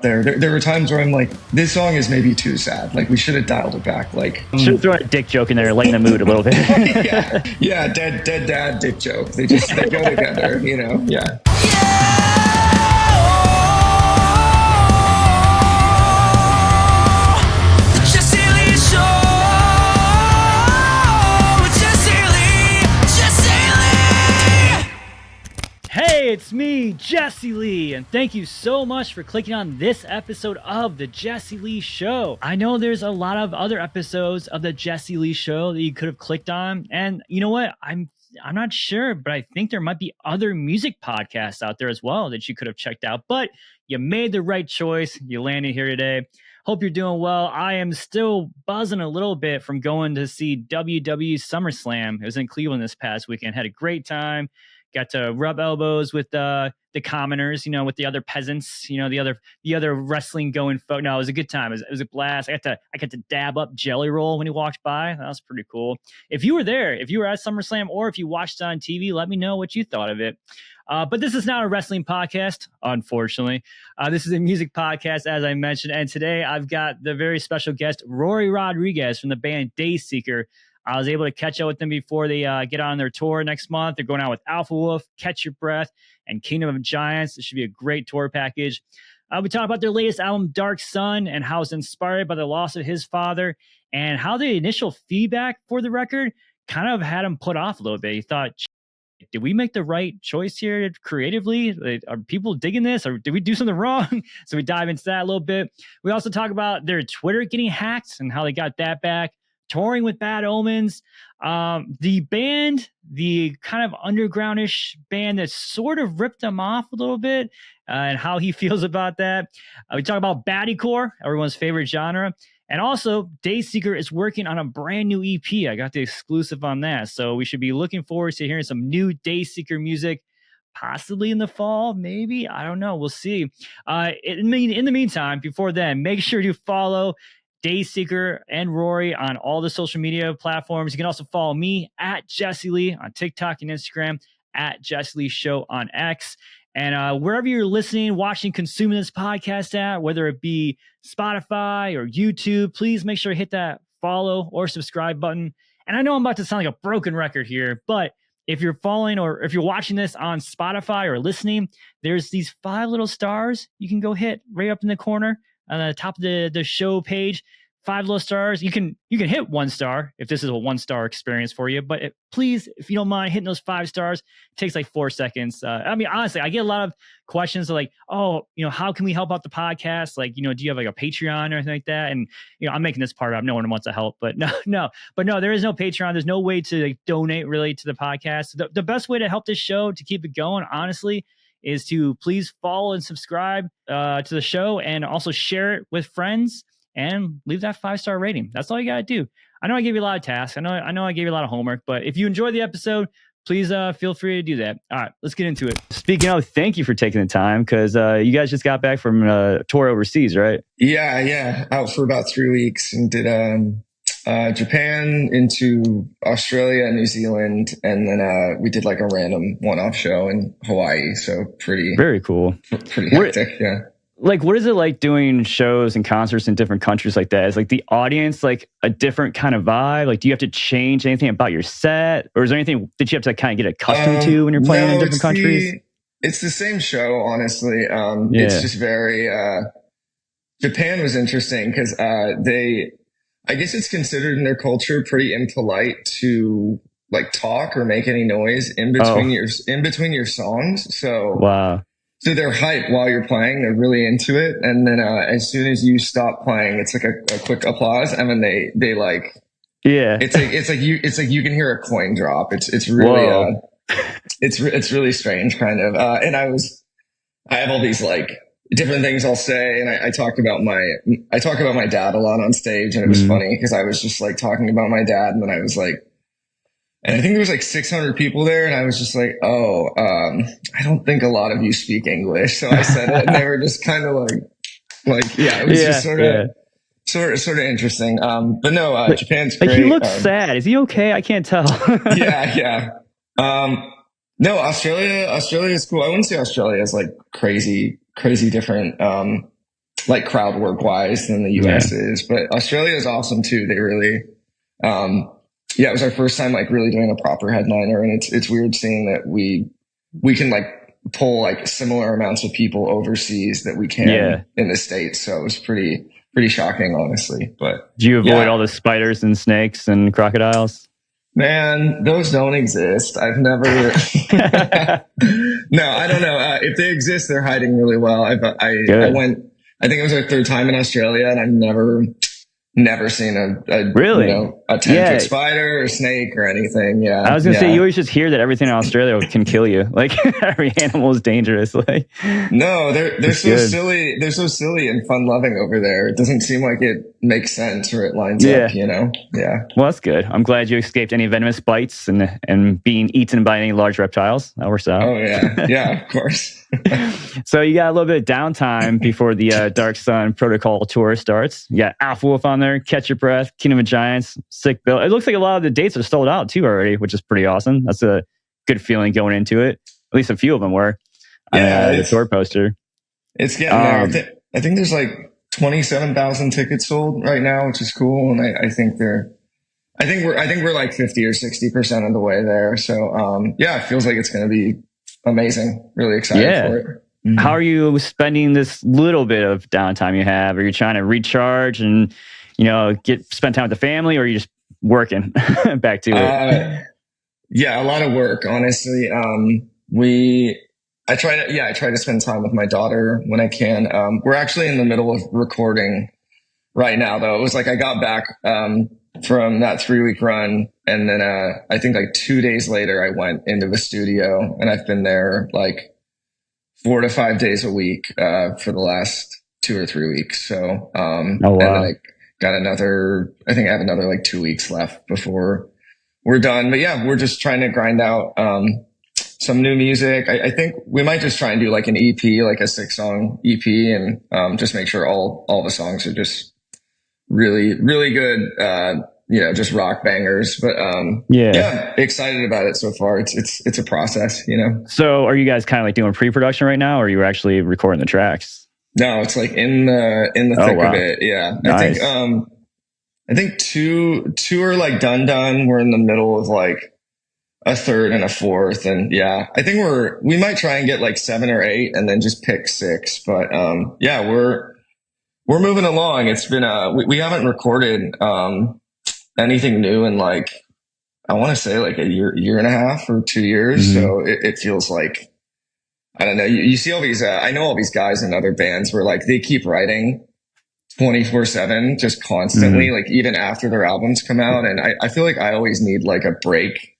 There were times where I'm like, this song is maybe too sad. Like, we should have dialed it back. Like, should have thrown a dick joke in there, lighten the mood a little bit. yeah, dead dad dick joke. They go together, you know. Yeah. Hey, it's me, Jesse Lee, and thank you so much for clicking on this episode of The Jesse Lee Show. I know there's a lot of other episodes of The Jesse Lee Show that you could have clicked on, and you know what? I'm not sure, but I think there might be other music podcasts out there as well that you could have checked out, but you made the right choice. You landed here today. Hope you're doing well. I am still buzzing a little bit from going to see WWE SummerSlam. It was in Cleveland this past weekend. Had a great time. Got to rub elbows with the commoners, you know, with the other peasants, you know, the other wrestling going folk. No, it was a good time. It was a blast. I got to dab up Jelly Roll when he walked by. That was pretty cool. If you were there, if you were at SummerSlam, or if you watched it on TV, let me know what you thought of it. But this is not a wrestling podcast, unfortunately. This is a music podcast, as I mentioned. And today I've got the very special guest, Rory Rodriguez from the band Dayseeker. I was able to catch up with them before they get on their tour next month. They're going out with Alpha Wolf, Catch Your Breath, and Kingdom of Giants. It should be a great tour package. We talk about their latest album, Dark Sun, and how it's inspired by the loss of his father, and how the initial feedback for the record kind of had him put off a little bit. He thought, did we make the right choice here creatively? Are people digging this, or did we do something wrong? So we dive into that a little bit. We also talk about their Twitter getting hacked and how they got that back. Touring with Bad Omens, the band, the kind of undergroundish band that sort of ripped them off a little bit, and how he feels about that. We talk about baddiecore, everyone's favorite genre. And also, Dayseeker is working on a brand new EP. I got the exclusive on that. So we should be looking forward to hearing some new Dayseeker music, possibly in the fall, maybe. I don't know. We'll see. In the meantime, before then, make sure to follow Dayseeker and Rory on all the social media platforms. You can also follow me at Jesse Lee on TikTok and Instagram, at Jesse Lee Show on X. And wherever you're listening, watching, consuming this podcast at, whether it be Spotify or YouTube, please make sure to hit that follow or subscribe button. And I know I'm about to sound like a broken record here, but if you're following or if you're watching this on Spotify or listening, there's these 5 little stars you can go hit right up in the corner on the top of the show page. 5 little stars. You can hit 1 star if this is a 1-star experience for you. But please, if you don't mind hitting those 5 stars, it takes like 4 seconds. I mean, honestly, I get a lot of questions like, oh, you know, how can we help out the podcast? Like, you know, do you have like a Patreon or anything like that? And, you know, I'm making this part up. No one wants to help, but no, there is no Patreon. There's no way to like donate really to the podcast. The best way to help this show, to keep it going, honestly, is to please follow and subscribe to the show, and also share it with friends and leave that 5-star rating. That's all you got to do. I know I gave you a lot of tasks. I know I gave you a lot of homework, but if you enjoyed the episode, please feel free to do that. All right, let's get into it. Speaking of, thank you for taking the time, because you guys just got back from a tour overseas, right? Yeah. Out for about 3 weeks and did Japan, into Australia and New Zealand, and then we did like a random one-off show in Hawaii. So very cool. Pretty hectic, yeah. Like, what is it like doing shows and concerts in different countries like that? Is like the audience like a different kind of vibe? Like, do you have to change anything about your set, or is there anything that you have to kind of get accustomed to when you're playing in different countries? It's the same show, honestly. It's just very. Japan was interesting because I guess it's considered in their culture pretty impolite to like talk or make any noise in between your songs. So wow. So they're hyped while you're playing. They're really into it. And then as soon as you stop playing, it's like a quick applause. And then they like, yeah, it's like you can hear a coin drop. It's really, it's really strange kind of. And I have all these like different things I'll say. And I talk about my dad a lot on stage. And it was funny because I was just like talking about my dad. And then I was like, and I think there was like 600 people there, and I was just like, I don't think a lot of you speak English. So I said it, and they were just kind of like, yeah, it was just sort of interesting. But no, Japan's great. Like, he looks sad. Is he okay? I can't tell. Yeah. No, Australia is cool. I wouldn't say Australia is like crazy different. like crowd work wise than the US is. But Australia is awesome too. They really, it was our first time like really doing a proper headliner, and it's weird seeing that we can like pull like similar amounts of people overseas that we can in the States. So it was pretty shocking, honestly. But do you avoid all the spiders and snakes and crocodiles? Man, those don't exist. I've never. No, I don't know. If they exist, they're hiding really well. I went. I think it was our third time in Australia, and I've never seen a really a 10-foot spider or snake or anything. Yeah, I was gonna say, you always just hear that everything in Australia can kill you. Like every animal is dangerous. Like no, they're so silly. They're so silly and fun loving over there. It doesn't seem like it makes sense or it lines up. Yeah. Well, that's good. I'm glad you escaped any venomous bites and being eaten by any large reptiles. That works out. Oh yeah, of course. So you got a little bit of downtime before the Dark Sun Protocol tour starts. You got Alpha Wolf on there, Catch Your Breath, Kingdom of Giants, Sick Bill. It looks like a lot of the dates are sold out too already, which is pretty awesome. That's a good feeling going into it. At least a few of them were. Yeah, the tour poster. It's getting there. I think there's like 27,000 tickets sold right now, which is cool. And I think we're like 50 or 60% of the way there. So it feels like it's going to be amazing. Really excited for it. Mm-hmm. How are you spending this little bit of downtime you have? Are you trying to recharge and spend time with the family, or are you just working back to it? A lot of work, honestly. I try to spend time with my daughter when I can. We're actually in the middle of recording right now, though. It was like I got back from that 3-week run, and then I think like 2 days later I went into the studio, and I've been there like 4 to 5 days a week for the last 2 or 3 weeks. So and then I got I think I have another like 2 weeks left before we're done. But we're just trying to grind out some new music. I think we might just try and do like an EP, like a 6-song EP, and just make sure all the songs are just really, really good, just rock bangers. But excited about it so far. It's a process, So are you guys kind of like doing pre-production right now, or are you actually recording the tracks? No, it's like in the thick of it. Yeah. Nice. I think two are like done. We're in the middle of like a third and a fourth. And I think we might try and get like 7 or 8 and then just pick 6. But we're moving along. It's been we haven't recorded anything new in like, I want to say like a year and a half or 2 years. Mm-hmm. So it feels like, I don't know. You see all these, I know all these guys in other bands where like they keep writing 24/7, just constantly, mm-hmm. like even after their albums come out. And I feel like I always need like a break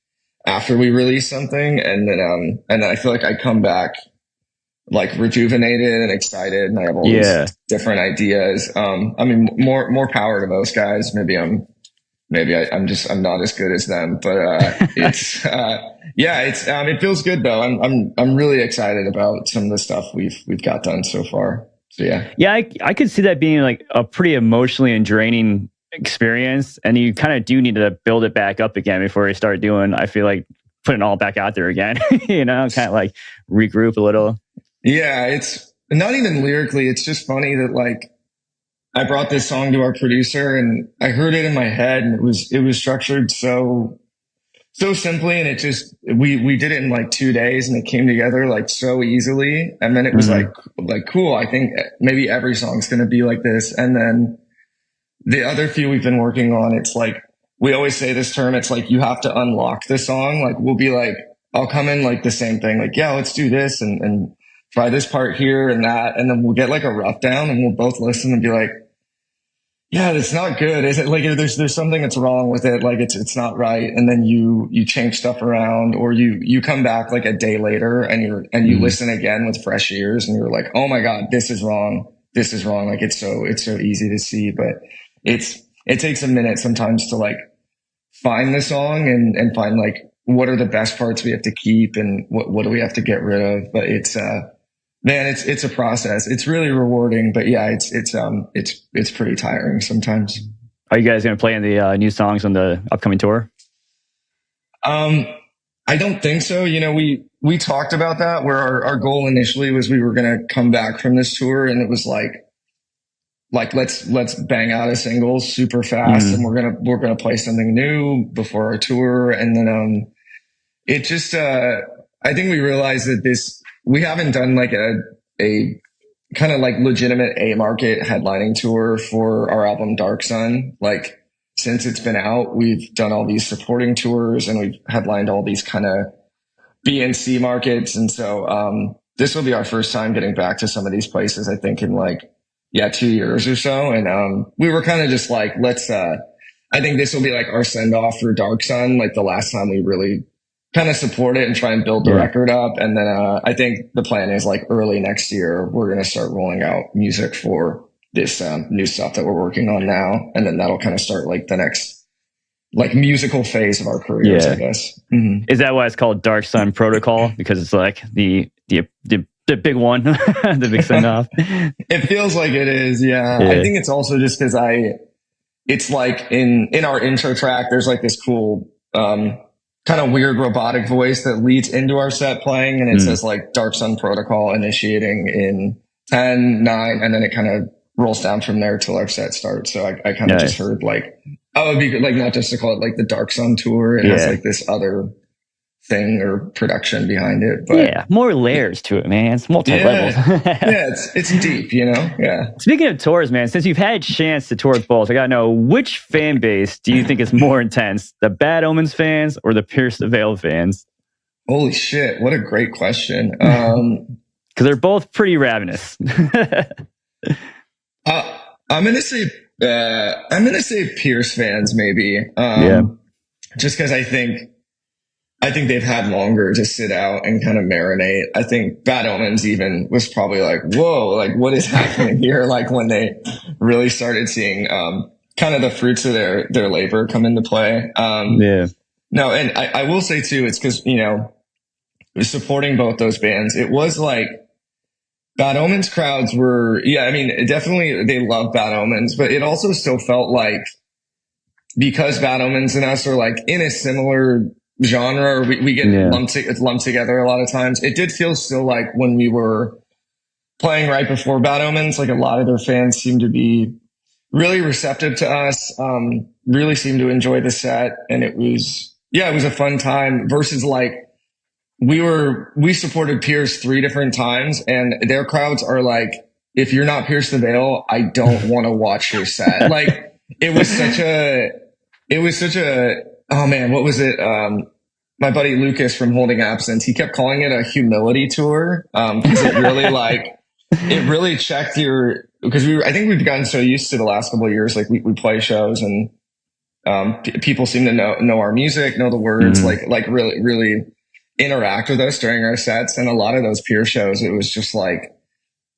after we release something. And then I feel like I come back like rejuvenated and excited, and I have all these different ideas. I mean, more power to those guys. Maybe I'm not as good as them, but it feels good though. I'm really excited about some of the stuff we've got done so far. So I could see that being like a pretty emotionally and draining experience, and you kind of do need to build it back up again before you start doing, I feel like, putting it all back out there again. Kind of like regroup a little. Yeah, it's not even lyrically. It's just funny that like I brought this song to our producer and I heard it in my head, and it was structured so simply, and it just we did it in like 2 days, and it came together like so easily. And then it was mm-hmm. like cool. I think maybe every song's going to be like this. And then the other few we've been working on, it's like we always say this term. It's like you have to unlock the song. Like we'll be like, I'll come in like the same thing, like let's do this and try this part here and that, and then we'll get like a rough down, and we'll both listen and be like, that's not good. Is it like there's something that's wrong with it? Like it's not right. And then you change stuff around, or you come back like a day later and you mm-hmm. listen again with fresh ears, and you're like, oh my God, this is wrong. Like it's so easy to see, but it takes a minute sometimes to like find the song and find like what are the best parts we have to keep and what do we have to get rid of. But it's it's a process. It's really rewarding, but it's pretty tiring sometimes. Are you guys going to play in the new songs on the upcoming tour? I don't think so. We talked about that, where our goal initially was we were going to come back from this tour, and it was like like let's bang out a single super fast, and we're gonna play something new before our tour. And then it just I think we realized that we haven't done like a kind of like legitimate A market headlining tour for our album Dark Sun. Like since it's been out, we've done all these supporting tours and we've headlined all these kind of B and C markets. And so this will be our first time getting back to some of these places, I think, in like 2 years or so. And we were kind of just like, I think this will be like our send off for Dark Sun, like the last time we really kind of support it and try and build the record up. And then I think the plan is like early next year, we're going to start rolling out music for this new stuff that we're working on now. And then that'll kind of start like the next like musical phase of our careers, I guess. Mm-hmm. Is that why it's called Dark Sun Protocol? Because it's like the big one, the big send off. It feels like it is. Yeah. I think it's also just because it's like in our intro track, there's like this cool, kind of weird robotic voice that leads into our set playing. And it says like Dark Sun Protocol initiating in 10, 9, and then it kind of rolls down from there till our set starts. So I kind of just heard like, it'd be good, like not just to call it like the Dark Sun Tour. It has like this other thing or production behind it. But more layers to it, man. It's multi-levels. It's deep, you know? Yeah. Speaking of tours, man, since you've had a chance to tour with both, I gotta know, which fan base do you think is more intense? The Bad Omens fans or the Pierce the Veil fans? Holy shit, what a great question. Because they're both pretty ravenous. I'm gonna say Pierce fans maybe. Just because I think they've had longer to sit out and kind of marinate. I think Bad Omens even was probably like, whoa, like what is happening here? Like when they really started seeing kind of the fruits of their labor come into play. No, and I will say too, it's because, you know, supporting both those bands, it was like Bad Omens crowds were, I mean, definitely they love Bad Omens, but it also still felt like because Bad Omens and us are like in a similar genre, we get lumped together a lot of times. It did feel still like when we were playing right before Bad Omens, like a lot of their fans seemed to be really receptive to us, really seemed to enjoy the set. And it was a fun time versus like we supported Pierce 3 different times and their crowds are like, if you're not Pierce the Veil, I don't want to watch your set. Like it was such a, oh man, what was it? My buddy Lucas from Holding Absence, he kept calling it a humility tour. Cause it really checked because I think we've gotten so used to the last couple of years. Like we play shows and, people seem to know our music, know the words, like really, really interact with us during our sets. And a lot of those Pierce shows, it was just like,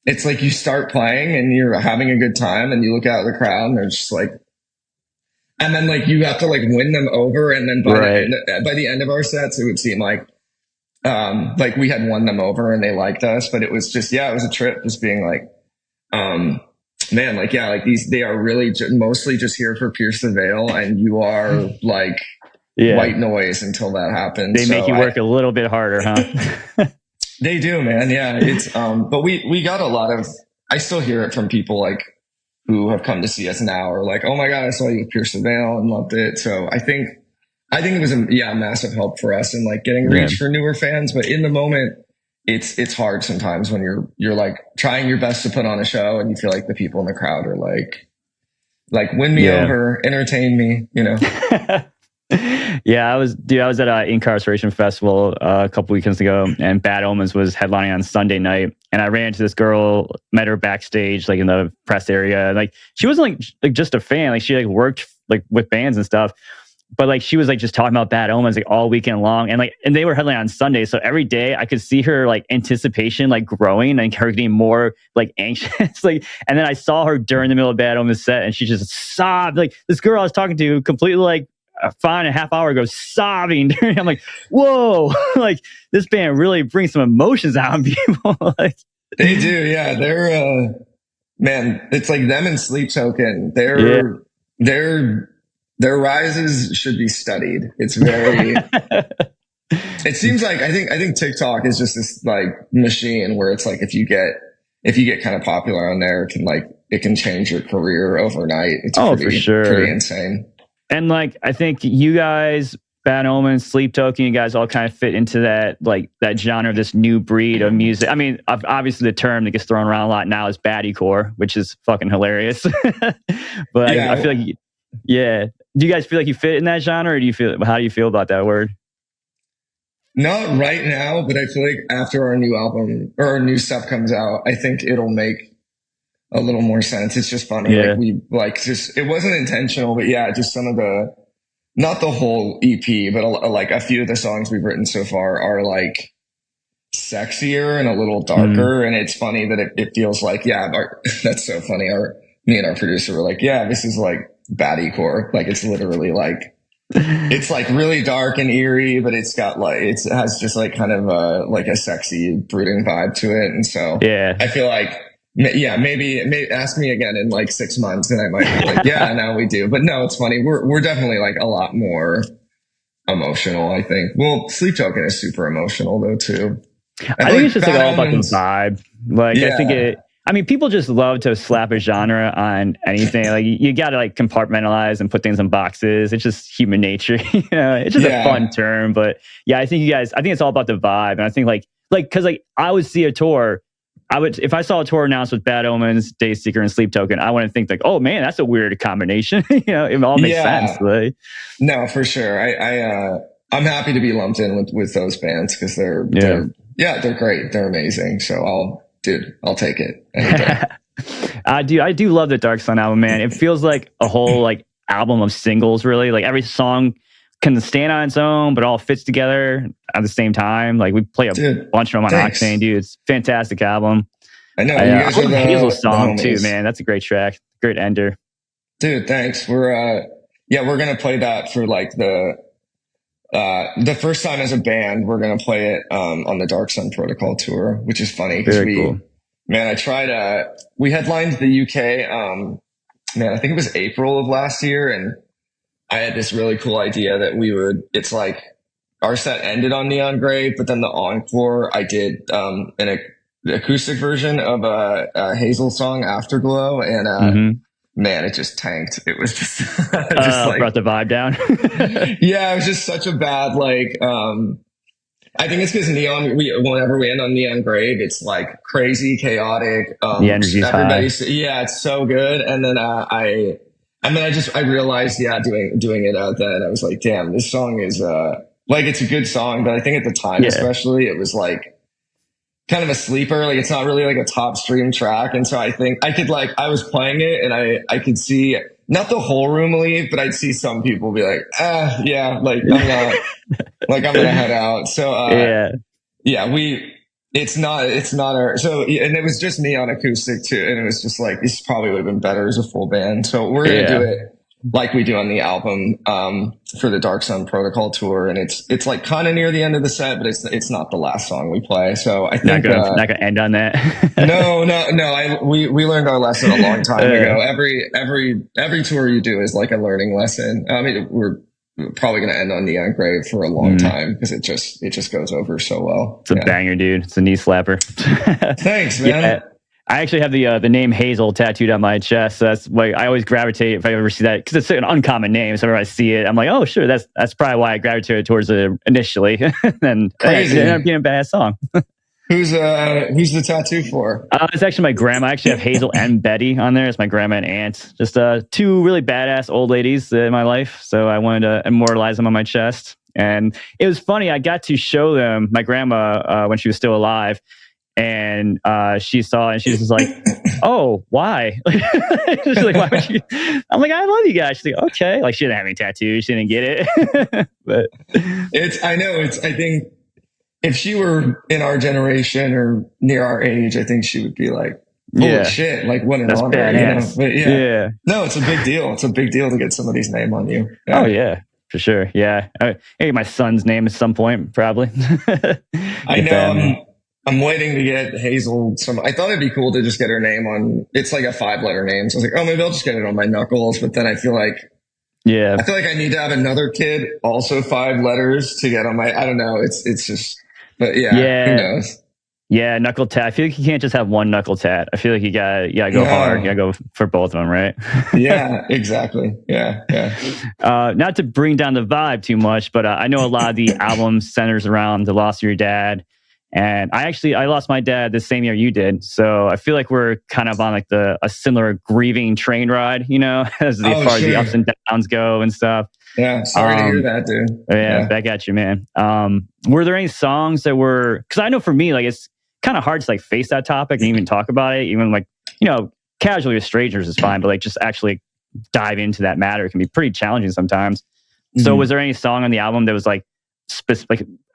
it's like you start playing and you're having a good time and you look out at the crowd and they're just like, and then like you have to like win them over. And then by the end of our sets, it would seem like we had won them over and they liked us, but it was just, it was a trip just being like, man, like, like they are really mostly just here for Pierce the Veil and you are like white noise until that happens. They make you work a little bit harder, huh? They do, man. Yeah. It's, but we got a lot of, I still hear it from people like who have come to see us now or like, oh my God, I saw you with Pierce the Veil and loved it. So I think it was a massive help for us in like getting reach for newer fans. But in the moment, it's hard sometimes when you're like trying your best to put on a show and you feel like the people in the crowd are like win me over, entertain me, you know? I was at an Incarceration Festival a couple weekends ago, and Bad Omens was headlining on Sunday night. And I ran into this girl, met her backstage, like in the press area. Like she wasn't like just a fan, like she like worked like with bands and stuff. But like she was like just talking about Bad Omens like all weekend long, and they were headlining on Sunday, so every day I could see her like anticipation like growing and her getting more like anxious. Like, and then I saw her during the middle of Bad Omens set, and she just sobbed. Like this girl I was talking to completely like a 5.5 hour ago sobbing. I'm like, whoa, like this band really brings some emotions out in people. Like they do, yeah. They're man, it's like them and Sleep Token. Their rises should be studied. It's very. It seems like I think TikTok is just this like machine where it's like if you get if you get kind of popular on there, it can change your career overnight. It's for sure. Pretty insane. And like, I think you guys, Bad Omens, Sleep Token, you guys all kind of fit into that, like that genre, this new breed of music. I mean, obviously the term that gets thrown around a lot now is baddiecore, which is fucking hilarious. But yeah. I feel like, yeah. Do you guys feel like you fit in that genre, or how do you feel about that word? Not right now, but I feel like after our new album or our new stuff comes out, I think it'll make a little more sense. It's just funny. Yeah. Like it wasn't intentional, but yeah, just some of the, not the whole EP, but like a few of the songs we've written so far are like sexier and a little darker. And it's funny that it feels like, that's so funny. Me and our producer were like, yeah, this is like baddiecore. Like it's literally like, it's like really dark and eerie, but it's got like, it has just like kind of like a sexy brooding vibe to it. And so yeah, I feel like, yeah, maybe ask me again in like 6 months and I might be like, yeah, now we do. But no, it's funny. We're definitely like a lot more emotional, I think. Well, Sleep Token is super emotional though too. I think it's just like all about the vibe. Like I think people just love to slap a genre on anything. Like you got to like compartmentalize and put things in boxes. It's just human nature. It's just a fun term. But yeah, I think it's all about the vibe. And I think cause like I would see a tour. If I saw a tour announced with Bad Omens, Dayseeker, and Sleep Token, I wouldn't think like, oh man, that's a weird combination. It all makes sense. Right? No, for sure. I'm happy to be lumped in with those bands because they're great. They're amazing. So I'll take it. I do love the Dark Sun album, man. It feels like a whole like album of singles, really. Like every song can stand on its own, but all fits together at the same time. Like we play a bunch of them on Octane, dude. It's a fantastic album. I know. You guys are the Hazel song too, man. That's a great track. Great ender. Dude, thanks. We're gonna play that for like the first time as a band. We're gonna play it on the Dark Sun Protocol tour, which is funny because we headlined the UK. I think it was April of last year, and I had this really cool idea that it's like our set ended on Neon Grave, but then the encore, I did an acoustic version of a Hazel song, Afterglow, and man, it just tanked. It was just, brought the vibe down. Yeah, it was just such a bad, like, I think it's because Neon, whenever we end on Neon Grave, it's like crazy, chaotic. The energy's high. Yeah, it's so good. And then I realized, doing it out then, I was like, damn, this song is, like, it's a good song, but I think at the time, especially, it was like kind of a sleeper. Like, it's not really like a top stream track. And so I think I was playing it and I could see not the whole room leave, but I'd see some people be like, like, I'm not, like, I'm going to head out. So, it's not our, so, and it was just me on acoustic too. And it was just like, this probably would have been better as a full band. So we're going to do it like we do on the album, for the Dark Sun Protocol tour. And it's like kind of near the end of the set, but it's not the last song we play. So I think not gonna end on that. No. We learned our lesson a long time ago. Every tour you do is like a learning lesson. I mean, we're probably going to end on Neon Grave for a long time because it just goes over so well. It's a banger, dude. It's a knee slapper. Thanks, man. Yeah. I actually have the name Hazel tattooed on my chest. So that's why I always gravitate if I ever see that, because it's an uncommon name. So whenever I see it, I'm like, oh, sure, that's probably why I gravitated towards it initially. And it ended up being a badass song. Who's the tattoo for? It's actually my grandma. I actually have Hazel and Betty on there. It's my grandma and aunt. Just two really badass old ladies in my life. So I wanted to immortalize them on my chest. And it was funny. I got to show them my grandma when she was still alive. And she saw it and she was just like, oh, why? She's like, why would you? I'm like, I love you guys. She's like, okay. Like, she didn't have any tattoos. She didn't get it. But I think if she were in our generation or near our age, I think she would be like, holy shit, like, what an honor. You know? But no, it's a big deal. It's a big deal to get somebody's name on you. Oh, yeah. For sure. Yeah. Maybe my son's name at some point, probably. I know. I'm waiting to get Hazel I thought it'd be cool to just get her name on, it's like a 5-letter name. So I was like, oh, maybe I'll just get it on my knuckles. But then I feel like I need to have another kid, also 5 letters, to get on my, I don't know. It's just, but who knows? Yeah, knuckle tat. I feel like you can't just have one knuckle tat. I feel like you gotta go hard. You gotta go for both of them, right? Yeah, exactly. Yeah. Not to bring down the vibe too much, but I know a lot of the album centers around the loss of your dad. And I lost my dad the same year you did. So I feel like we're kind of on like a similar grieving train ride, as far as the ups and downs go and stuff. Yeah, sorry to hear that, dude. Yeah, back at you, man. Were there any songs that were, because I know for me, like it's kind of hard to like face that topic and even talk about it, even like, casually with strangers is fine, but like just actually dive into that matter can be pretty challenging sometimes. Mm-hmm. So was there any song on the album that was like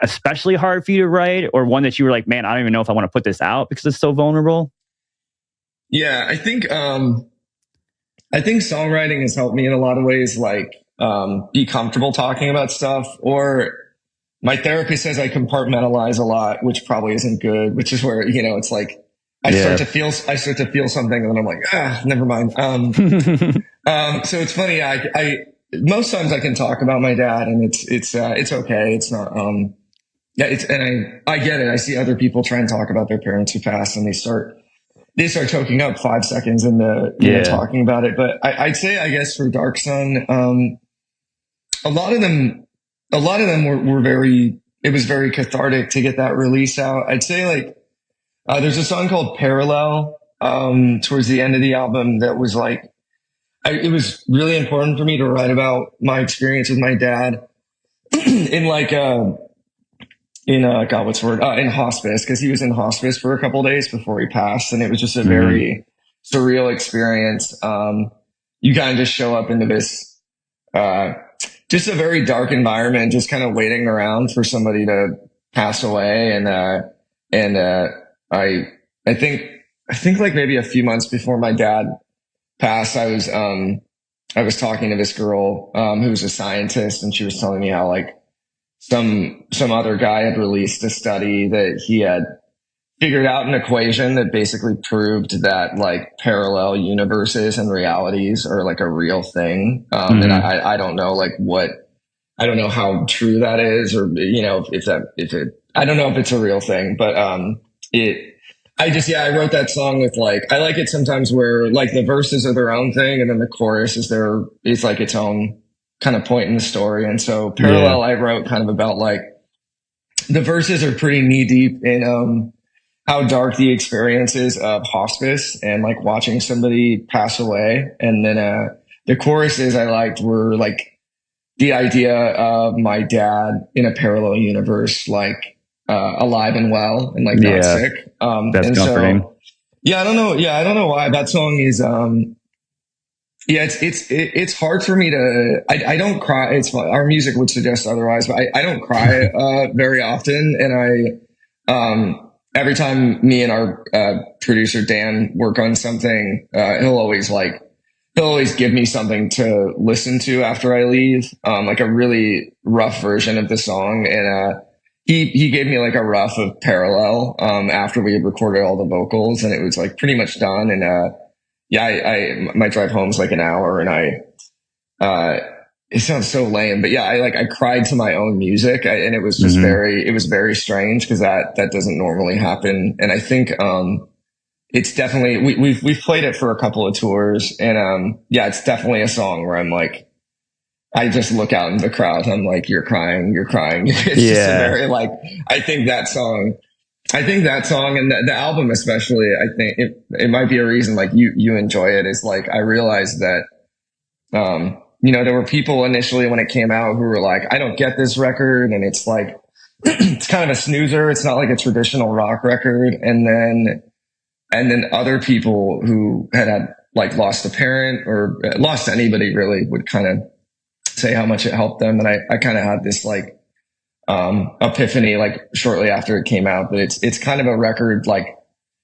especially hard for you to write, or one that you were like, man, I don't even know if I want to put this out because it's so vulnerable? Yeah, I think songwriting has helped me in a lot of ways, like be comfortable talking about stuff. Or my therapist says I compartmentalize a lot, which probably isn't good, which is where, it's like I start to feel something and then I'm like, never mind. So it's funny. I most times I can talk about my dad and it's okay. It's not, and I get it. I see other people try and talk about their parents who passed and they start choking up 5 seconds into talking about it. But I'd say, I guess for Dark Sun, a lot of them were it was very cathartic to get that release out. I'd say like, there's a song called Parallel, towards the end of the album that was like, it was really important for me to write about my experience with my dad in like, in hospice, because he was in hospice for a couple of days before he passed. And it was just a very surreal experience. You kind of just show up into this, just a very dark environment, just kind of waiting around for somebody to pass away. And I think like maybe a few months before my dad passed, I was talking to this girl, who was a scientist, and she was telling me how like some other guy had released a study that he had figured out an equation that basically proved that like parallel universes and realities are like a real thing. And I don't know I don't know how true that is, or, I don't know if it's a real thing, but, I wrote that song with like, I like it sometimes where like the verses are their own thing and then the chorus is like its own kind of point in the story. And so Parallel, I wrote kind of about like the verses are pretty knee deep in, how dark the experience is of hospice and like watching somebody pass away. And then, the choruses I liked were like the idea of my dad in a parallel universe, like, alive and well and like not sick. That's and comforting. So, I don't know. I don't know why that song is, it's hard for me to, I don't cry. Our music would suggest otherwise, but I don't cry, very often. And every time me and our, producer Dan work on something, he'll always give me something to listen to after I leave, like a really rough version of the song. And, he gave me like a rough of Parallel, after we had recorded all the vocals, and it was like pretty much done. And, my drive home is like an hour, and it sounds so lame, but I cried to my own music, and it was just it was very strange because that doesn't normally happen. And I think, it's definitely, we've played it for a couple of tours, and, it's definitely a song where I'm like, I just look out in the crowd. I'm like, you're crying. It's just a very like, I think that song and the album, especially, I think it might be a reason like you enjoy it, is like, I realized that, there were people initially when it came out who were like, I don't get this record. And it's like, it's kind of a snoozer. It's not like a traditional rock record. And then other people who had like lost a parent or lost anybody really would kind of say how much it helped them. And I kind of had this like, epiphany, like shortly after it came out, but it's kind of a record, like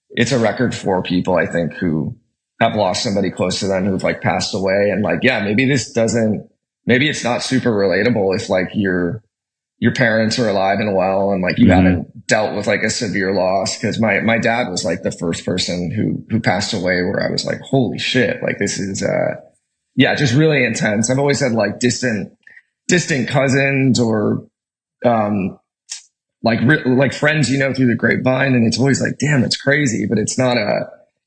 it's a record for people, I think, who have lost somebody close to them who've like passed away. And like, maybe it's not super relatable if like your parents are alive and well, and like you haven't dealt with like a severe loss. Cause my dad was like the first person who passed away where I was like, holy shit, like this is, just really intense. I've always had like distant cousins or, like friends, through the grapevine. And it's always like, damn, it's crazy, but it's not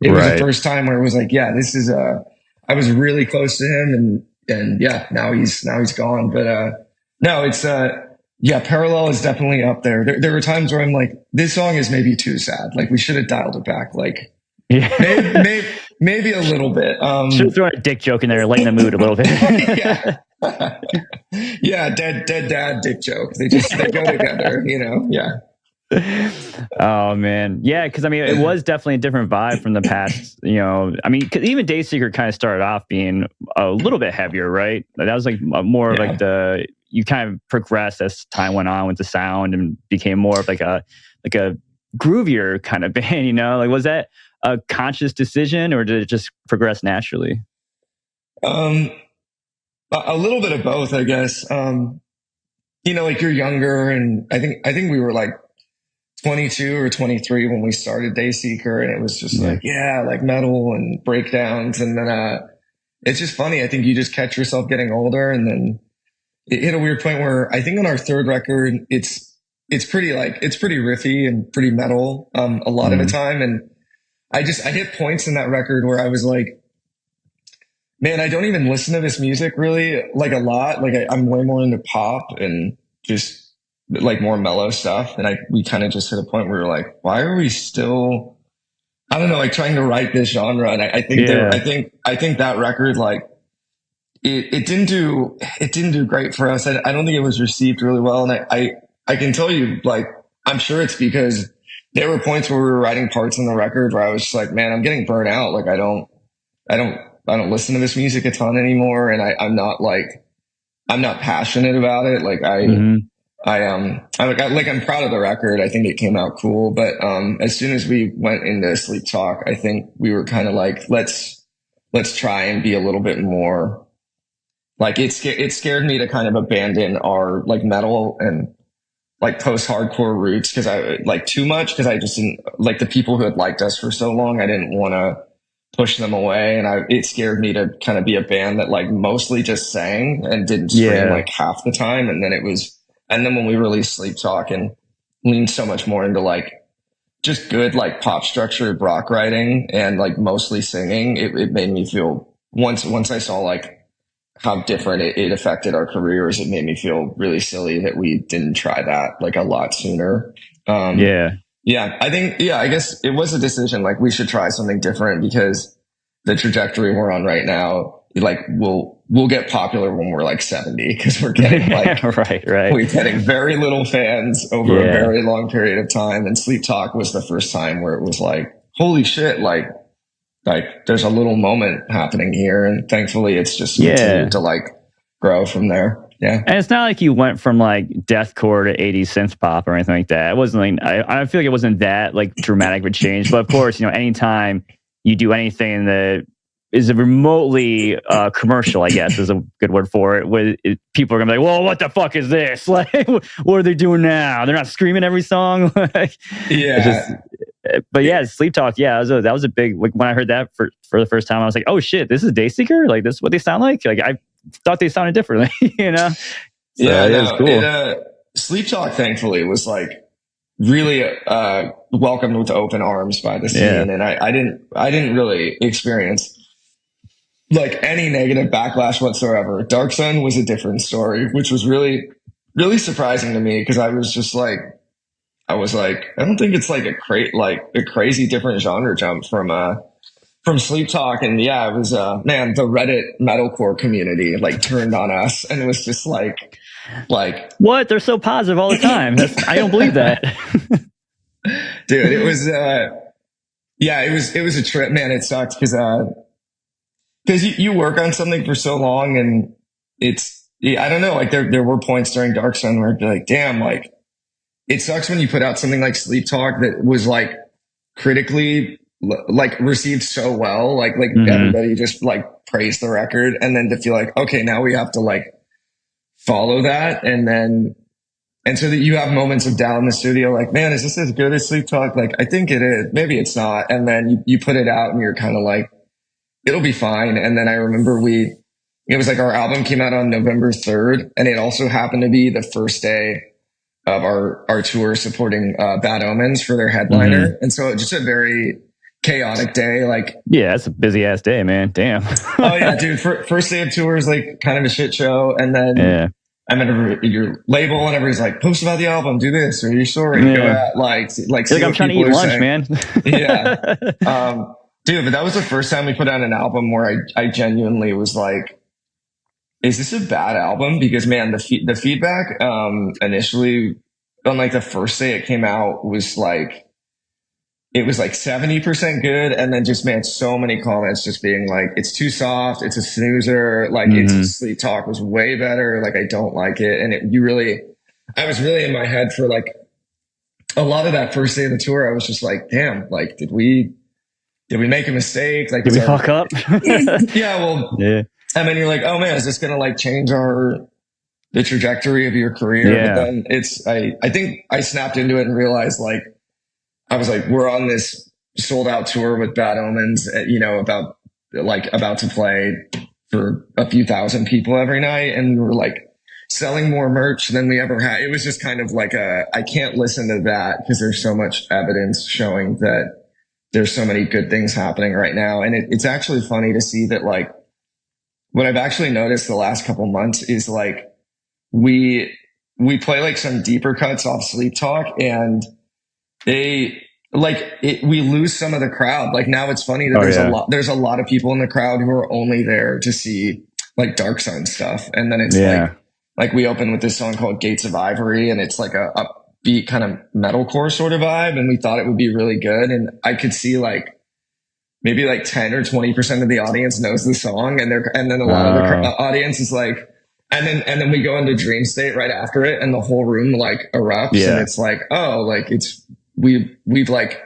it was the first time where it was like, yeah, this is I was really close to him, and yeah, now he's gone. But no, it's yeah, Parallel is definitely up there. There were times where I'm like, this song is maybe too sad. Like we should have dialed it back. Like maybe a little bit. Should have thrown a dick joke in there, lighten the mood a little bit. Yeah. Yeah, dead dad dick joke. They go together, Yeah. Oh man, yeah, because I mean, it was definitely a different vibe from the past. I mean, 'cause even Dayseeker kind of started off being a little bit heavier, right? That was like more of like you kind of progressed as time went on with the sound and became more of like a groovier kind of band. Like was that a conscious decision or did it just progress naturally? A little bit of both, I guess. Like you're younger, and I think we were like 22 or 23 when we started Dayseeker, and it was just like metal and breakdowns, and then it's just funny. I think you just catch yourself getting older, and then it hit a weird point where I think on our third record, it's pretty riffy and pretty metal a lot of the time, and I hit points in that record where I was like, man, I don't even listen to this music really like a lot. Like I'm way more into pop and just like more mellow stuff. And we kind of just hit a point where we're like, why are we still, I don't know, like trying to write this genre? And I think that record, like it didn't do great for us. I don't think it was received really well. And I can tell you, like, I'm sure it's because there were points where we were writing parts on the record where I was just like, man, I'm getting burnt out. Like I don't listen to this music a ton anymore. And I'm not passionate about it. Like I'm proud of the record. I think it came out cool. But as soon as we went into Sleep Talk, I think we were kind of like, let's try and be a little bit more like it scared me to kind of abandon our like metal and like post-hardcore roots because I like too much because I just didn't like the people who had liked us for so long. I didn't want to push them away, and it scared me to kind of be a band that like mostly just sang and didn't scream like half the time. And then when we released Sleep Talk and leaned so much more into like just good like pop structured rock writing and like mostly singing, it made me feel once I saw like how different it affected our careers, it made me feel really silly that we didn't try that like a lot sooner. I guess it was a decision. Like we should try something different because the trajectory we're on right now, like we'll get popular when we're like 70 because we're getting like, right. We're getting very little fans over a very long period of time. And Sleep Talk was the first time where it was like, holy shit, like there's a little moment happening here. And thankfully it's just continued to like grow from there. Yeah. And it's not like you went from like deathcore to 80s synth pop or anything like that. It wasn't like, I feel like it wasn't that like dramatic of a change. But of course, anytime you do anything that is a remotely commercial, I guess is a good word for it, people are gonna be like, well, what the fuck is this? Like, what are they doing now? They're not screaming every song. But Sleep Talk, that was a big, like when I heard that for the first time, I was like, oh shit, this is Dayseeker? Like this is what they sound like? Like I thought they sounded differently, So it was cool. Sleep Talk, thankfully, was like really welcomed with open arms by the scene, and I didn't really experience like any negative backlash whatsoever. Dark Sun was a different story, which was really, really surprising to me because I was like, I don't think it's like a crazy different genre jump from Sleep Talk. And it was, man, the Reddit metalcore community like turned on us, and it was just like what? They're so positive all the time. I don't believe that. Dude, it was, it was a trip, man. It sucks because you work on something for so long, and I don't know, like there were points during Dark Sun where I'd be like, damn, like it sucks when you put out something like Sleep Talk that was like critically like received so well, like everybody just like praised the record, and then to feel like, okay, now we have to like follow that, and so that you have moments of doubt in the studio, like, man, is this as good as Sleep Talk? Like, I think it is, maybe it's not. And then you put it out and you're kind of like, it'll be fine. And then I remember it was like our album came out on November 3rd, and it also happened to be the first day our tour supporting Bad Omens for their headliner. Mm-hmm. And so just a very chaotic day. Like, yeah, that's a busy ass day, man. Damn. oh yeah, dude. First day of tour is like kind of a shit show, and then Yeah. I'm at your label, and everybody's like, "Post about the album, do this, or your story, Yeah. go out." Like see I'm what trying to eat people are lunch, saying. man. Yeah. Dude, but that was the first time we put out an album where I genuinely was like, is this a bad album? Because man, the feedback initially on like the first day it came out was like, it was like 70% good, and then just man, so many comments just being like, it's too soft, it's a snoozer, like it's Sleep Talk was way better, like I don't like it. And I was really in my head for like a lot of that first day of the tour. I was just like, damn, like did we make a mistake? Like did we fuck up? Yeah, well, yeah. And then you're like, oh man, is this gonna like change the trajectory of your career? Yeah. But then I think I snapped into it and realized like, I was like, we're on this sold out tour with Bad Omens, about to play for a few thousand people every night. And we were like selling more merch than we ever had. It was just kind of like I can't listen to that because there's so much evidence showing that there's so many good things happening right now. And it's actually funny to see that like, what I've actually noticed the last couple months is like, we play like some deeper cuts off Sleep Talk, and we lose some of the crowd. Like now it's funny that there's a lot of people in the crowd who are only there to see like Dark Sun stuff. And then it's like we open with this song called Gates of Ivory, and it's like a upbeat kind of metalcore sort of vibe. And we thought it would be really good. And I could see like maybe like 10 or 20% of the audience knows the song. And then a lot of the audience is like, and then we go into dream state right after it, and the whole room like erupts. And it's like, oh, like we've like,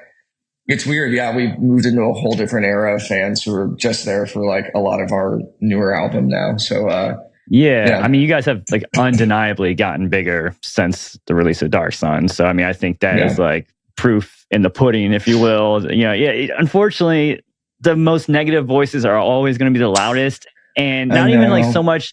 it's weird. Yeah. We've moved into a whole different era of fans who are just there for like a lot of our newer album now. So, yeah. I mean, you guys have like undeniably gotten bigger since the release of Dark Sun. So, I mean, I think that is like proof in the pudding, if you will. Unfortunately, the most negative voices are always going to be the loudest, and not even like so much,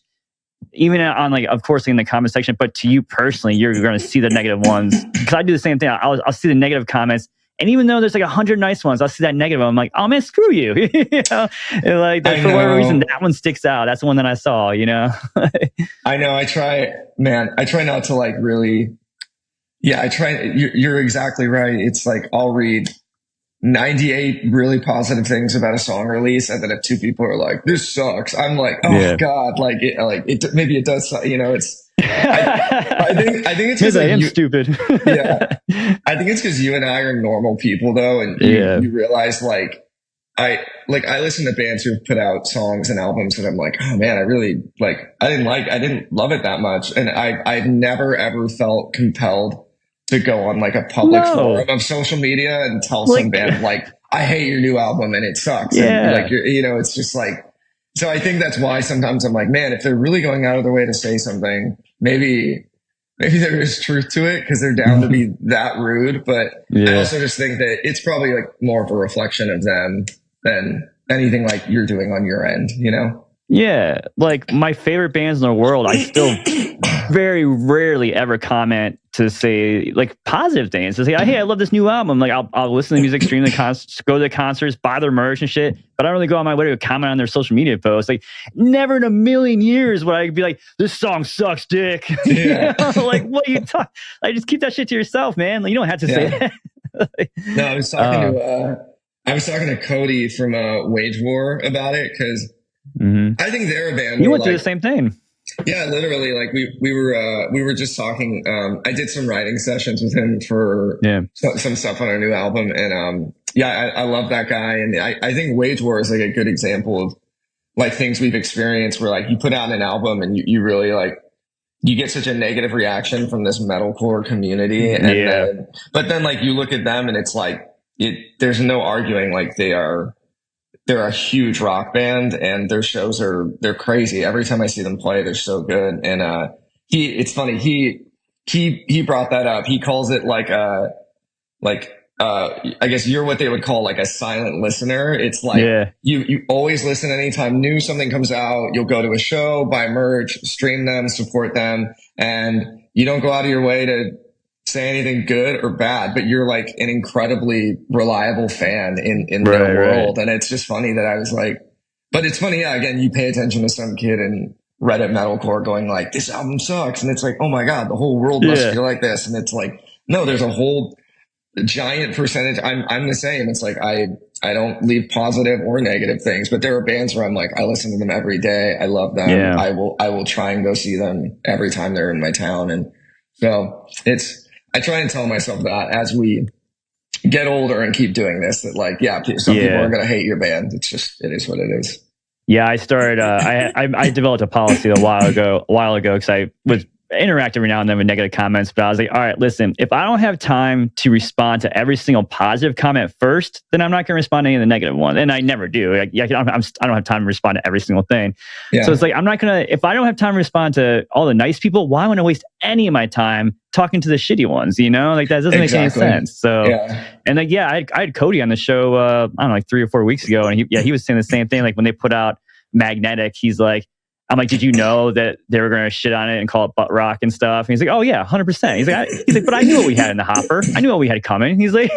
even on like, of course, in the comment section, but to you personally, you're going to see the negative ones. Because I do the same thing. I'll see the negative comments, and even though there's like 100 nice ones, I'll see that negative. I'm like, oh man, screw you. And like for whatever reason, that one sticks out. That's the one that I saw. I know. I try not to like really. Yeah, I try. You're exactly right. It's like I'll read 98 really positive things about a song release, and then if two people are like, this sucks, I'm like, oh god, maybe it does, it's I think it's because I am stupid. Yeah, I think it's because you and I are normal people though, and you realize like I listen to bands who've put out songs and albums and I'm like, oh man, I really I didn't love it that much, and I've never ever felt compelled to go on like a public forum of social media and tell some band like, I hate your new album and it sucks. Yeah. And it's just like, so I think that's why sometimes I'm like, man, if they're really going out of their way to say something, maybe there is truth to it because they're down to be that rude. But I also just think that it's probably like more of a reflection of them than anything like you're doing on your end, Yeah, like my favorite bands in the world, I still very rarely ever comment to say like positive things. To say, hey, I love this new album. Like I'll listen to music, stream the concerts, go to the concerts, buy their merch and shit. But I don't really go on my way to comment on their social media posts. Like never in a million years would I be like, this song sucks, dick. Yeah. Like what you talk? Like just keep that shit to yourself, man. Like, you don't have to say that. No, I was talking to Cody from Wage War about it because I think they're a band. You went through the same thing. Yeah, literally. Like we were just talking. I did some writing sessions with him for some stuff on our new album, and I love that guy, and I think Wage War is like a good example of like things we've experienced where like you put out an album and you really like you get such a negative reaction from this metalcore community, and but then like you look at them and it's like there's no arguing like they're a huge rock band, and their shows they're crazy. Every time I see them play, they're so good. And it's funny. He brought that up. He calls it I guess you're what they would call like a silent listener. It's like you always listen anytime something comes out. You'll go to a show, buy merch, stream them, support them, and you don't go out of your way to say anything good or bad, but you're like an incredibly reliable fan in their world. And it's just funny that I was like, but it's funny. Yeah, again, you pay attention to some kid in Reddit metalcore going like, this album sucks. And it's like, oh my God, the whole world must feel like this. And it's like, no, there's a whole giant percentage. I'm the same. It's like, I don't leave positive or negative things, but there are bands where I'm like, I listen to them every day. I love them. Yeah. I will try and go see them every time they're in my town. And so I try and tell myself that as we get older and keep doing this, that like, some people are going to hate your band. It's just, it is what it is. Yeah. I started, I developed a policy a while ago, because I was interact every now and then with negative comments, but I was like, all right, listen, if I don't have time to respond to every single positive comment first, then I'm not going to respond to any of the negative ones. And I never do. I don't have time to respond to every single thing. Yeah. So it's like, I'm not going to, if I don't have time to respond to all the nice people, why would I waste any of my time talking to the shitty ones? You know, like that doesn't make any sense. So, and like, I had Cody on the show, I don't know, like 3 or 4 weeks ago. And he was saying the same thing. Like when they put out Magnetic, he's like, I'm like, did you know that they were going to shit on it and call it butt rock and stuff? And he's like, oh yeah, 100%. He's like, but I knew what we had in the hopper. I knew what we had coming. He's like,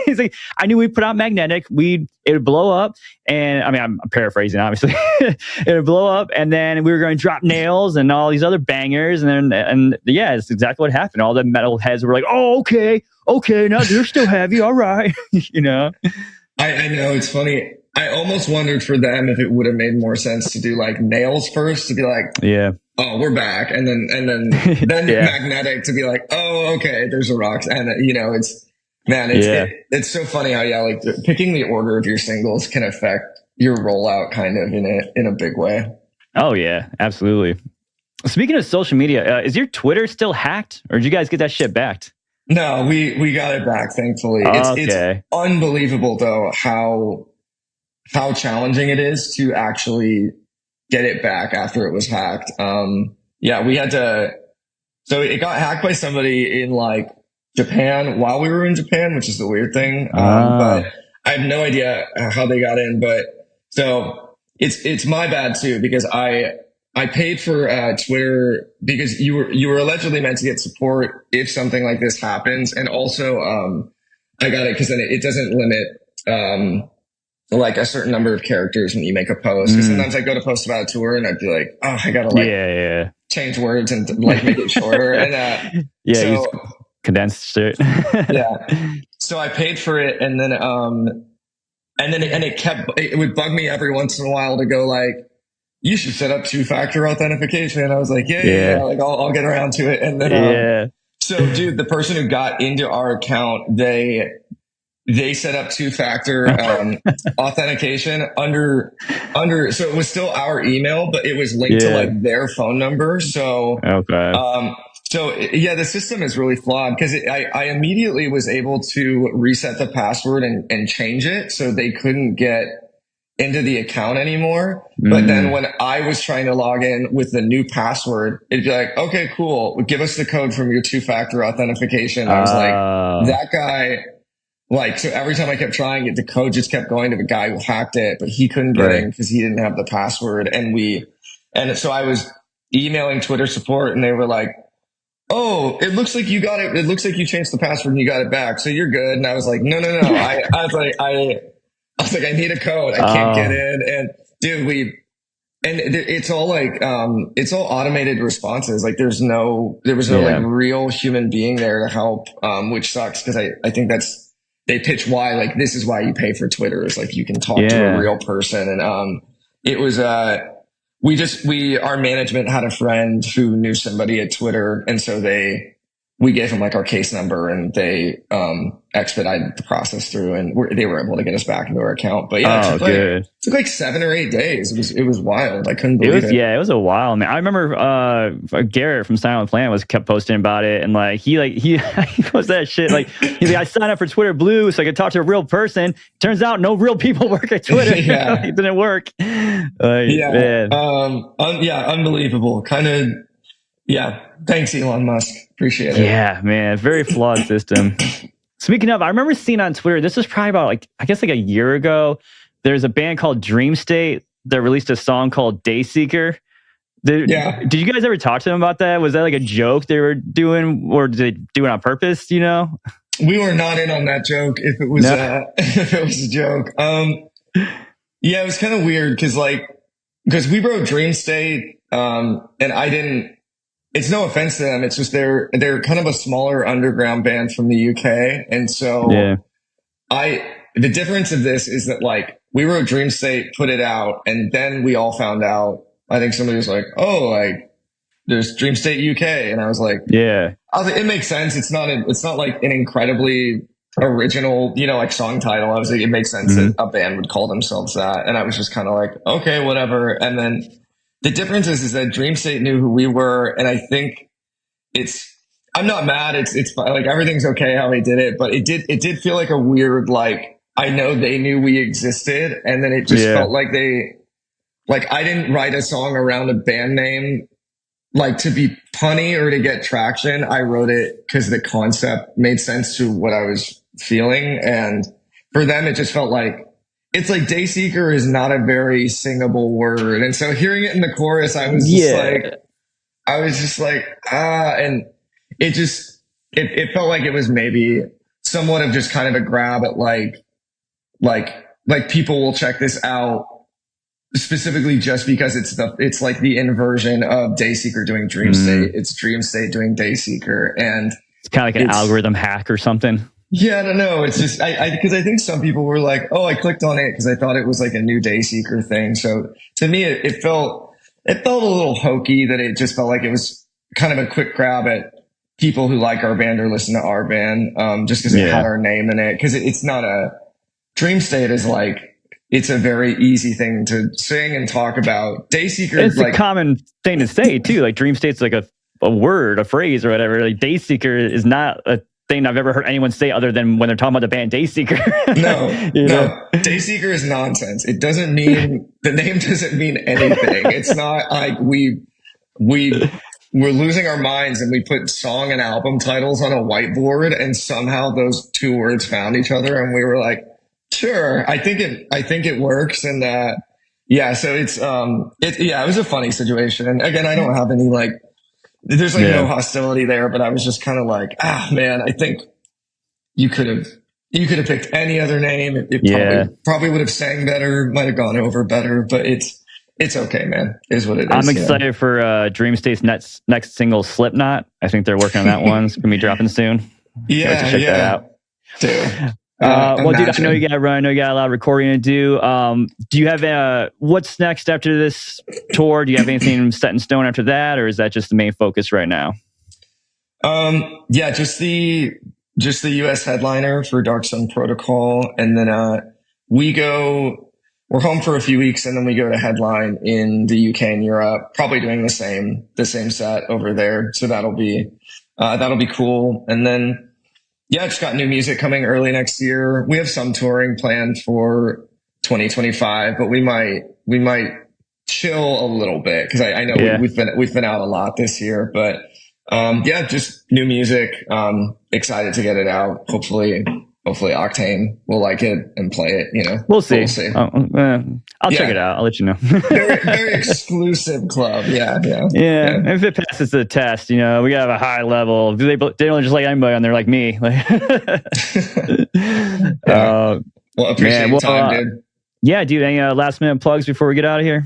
I knew we'd put out Magnetic. It would blow up. And I mean, I'm paraphrasing, obviously. It would blow up. And then we were going to drop Nails and all these other bangers. And it's exactly what happened. All the metal heads were like, oh, okay. No, they're still heavy. All right. You know? I know, it's funny. I almost wondered for them if it would have made more sense to do like Nails first, to be like, oh, we're back. And then Magnetic to be like, oh, okay, there's a Rocks. And it's so funny how, like picking the order of your singles can affect your rollout kind of in a big way. Oh yeah, absolutely. Speaking of social media, is your Twitter still hacked, or did you guys get that shit backed? No, we got it back, thankfully. It's unbelievable though how challenging it is to actually get it back after it was hacked. We had to, so it got hacked by somebody in like Japan while we were in Japan, which is the weird thing. But I have no idea how they got in, but so it's my bad too, because I paid for Twitter because you were allegedly meant to get support if something like this happens. And also, I got it because then it doesn't limit, like a certain number of characters when you make a post. Because sometimes I go to post about a tour and I'd be like, oh, I gotta change words and like make it shorter. And so condensed shit. So I paid for it, and then it would bug me every once in a while to go like, you should set up 2-factor authentication. And I was like, like I'll get around to it. And then so dude, the person who got into our account, they set up 2-factor authentication under, so it was still our email, but it was linked to like their phone number. So, the system is really flawed because I immediately was able to reset the password and change it so they couldn't get into the account anymore. But then when I was trying to log in with the new password, it'd be like, okay, cool. Give us the code from your 2-factor authentication. I was like, that guy. Like, so every time I kept trying it, the code just kept going to the guy who hacked it, but he couldn't get in because he didn't have the password. And so I was emailing Twitter support and they were like, oh, it looks like you got it. It looks like you changed the password and you got it back. So you're good. And I was like, no. I was like, I need a code. I can't get in. And dude, it's all like, it's all automated responses. Like there was no like real human being there to help, which sucks because I think they pitch why, like, this is why you pay for Twitter, is like you can talk to a real person. And it was our management had a friend who knew somebody at Twitter, and so we gave them like our case number, and they expedited the process through, and they were able to get us back into our account. But it took like 7 or 8 days. It was wild. I couldn't believe it. Yeah, it was a while, man. I remember Garrett from Silent Planet kept posting about it, and like he posted that shit. Like he's like, I signed up for Twitter Blue so I could talk to a real person. Turns out no real people work at Twitter. It didn't work. Man. Unbelievable. Kind of. Yeah. Thanks, Elon Musk. Appreciate it. Yeah, man. Very flawed system. Speaking of, I remember seeing on Twitter, this was probably about like a year ago, there's a band called Dreamstate that released a song called Dayseeker. Did you guys ever talk to them about that? Was that like a joke they were doing, or did they do it on purpose? You know, we were not in on that joke. If it was if it was a joke, yeah, it was kind of weird because we wrote Dreamstate, and I didn't. It's no offense to them. It's just they're kind of a smaller underground band from the UK, and so the difference of this is that like we wrote Dreamstate, put it out, and then we all found out. I think somebody was like, "Oh, like there's Dreamstate UK," and I was like, "Yeah." I was like, it makes sense. It's not like an incredibly original, like song title. I was like, it makes sense that a band would call themselves that, and I was just kind of like, okay, whatever. And then the difference is that Dreamstate knew who we were, and I think I'm not mad. It's like everything's okay how they did it, but it did feel like a weird like I know they knew we existed, and then it just felt like I didn't write a song around a band name like to be punny or to get traction. I wrote it because the concept made sense to what I was feeling, and for them it just felt like it's like Dayseeker is not a very singable word, and so hearing it in the chorus, I was just like and it felt like it was maybe somewhat of just kind of a grab at like people will check this out specifically just because it's like the inversion of Dayseeker doing Dreamstate. It's Dreamstate doing Dayseeker, and it's kind of like an algorithm hack or something. Yeah, I don't know. It's just because I think some people were like, "Oh, I clicked on it because I thought it was like a new Dayseeker thing." So to me, it felt a little hokey. That it just felt like it was kind of a quick grab at people who like our band or listen to our band, just because it had our name in it. Because it's not a Dreamstate is like. It's a very easy thing to sing and talk about. Dayseeker is like a common thing to say too. Like Dreamstate's like a word, a phrase or whatever. Like Dayseeker is not a thing I've ever heard anyone say other than when they're talking about the band Dayseeker. No. Dayseeker is nonsense. It doesn't mean the name doesn't mean anything. It's not like we're losing our minds and we put song and album titles on a whiteboard and somehow those two words found each other and we were like, sure, I think it works, and so it's it was a funny situation. And again, I don't have any there's no hostility there, but I was just kind of like, man, I think you could have picked any other name. It probably would have sang better, might have gone over better, but it's okay, man. It is what it is. I'm excited for Dreamstate's next single, Slipknot. I think they're working on that one. It's gonna be dropping soon. Yeah, check that out. Dude. Well, dude, I know you got to run. I know you got a lot of recording to do. Do you have what's next after this tour? Do you have anything set in stone after that, or is that just the main focus right now? Just the US headliner for Dark Sun Protocol, and then we're home for a few weeks, and then we go to headline in the UK and Europe, probably doing the same set over there. So that'll be cool, and then. Yeah, I just got new music coming early next year. We have some touring planned for 2025, but we might chill a little bit because I know we've been out a lot this year. But just new music. Excited to get it out. Hopefully Octane will like it and play it. We'll see. I'll check it out. I'll let you know. very exclusive club. Yeah. If it passes the test, we gotta have a high level. They don't just like anybody on there like me. Well, appreciate your time, dude. Yeah, dude. Any last minute plugs before we get out of here?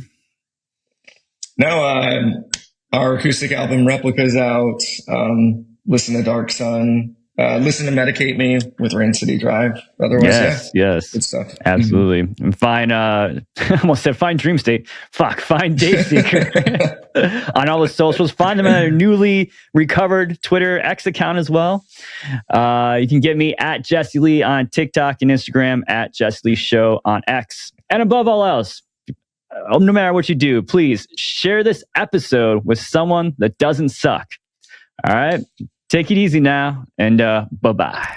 No. Our acoustic album Replica's out. Listen to Dark Sun. Listen to Medicate Me with Rain City Drive. Otherwise, yes. Good stuff. Absolutely. Mm-hmm. And find, I almost said find Dreamstate. Find Dayseeker on all the socials. Find them on their newly recovered Twitter X account as well. You can get me at Jesse Lee on TikTok and Instagram, at Jesse Lee Show on X. And above all else, no matter what you do, please share this episode with someone that doesn't suck. All right? Take it easy now, and bye-bye.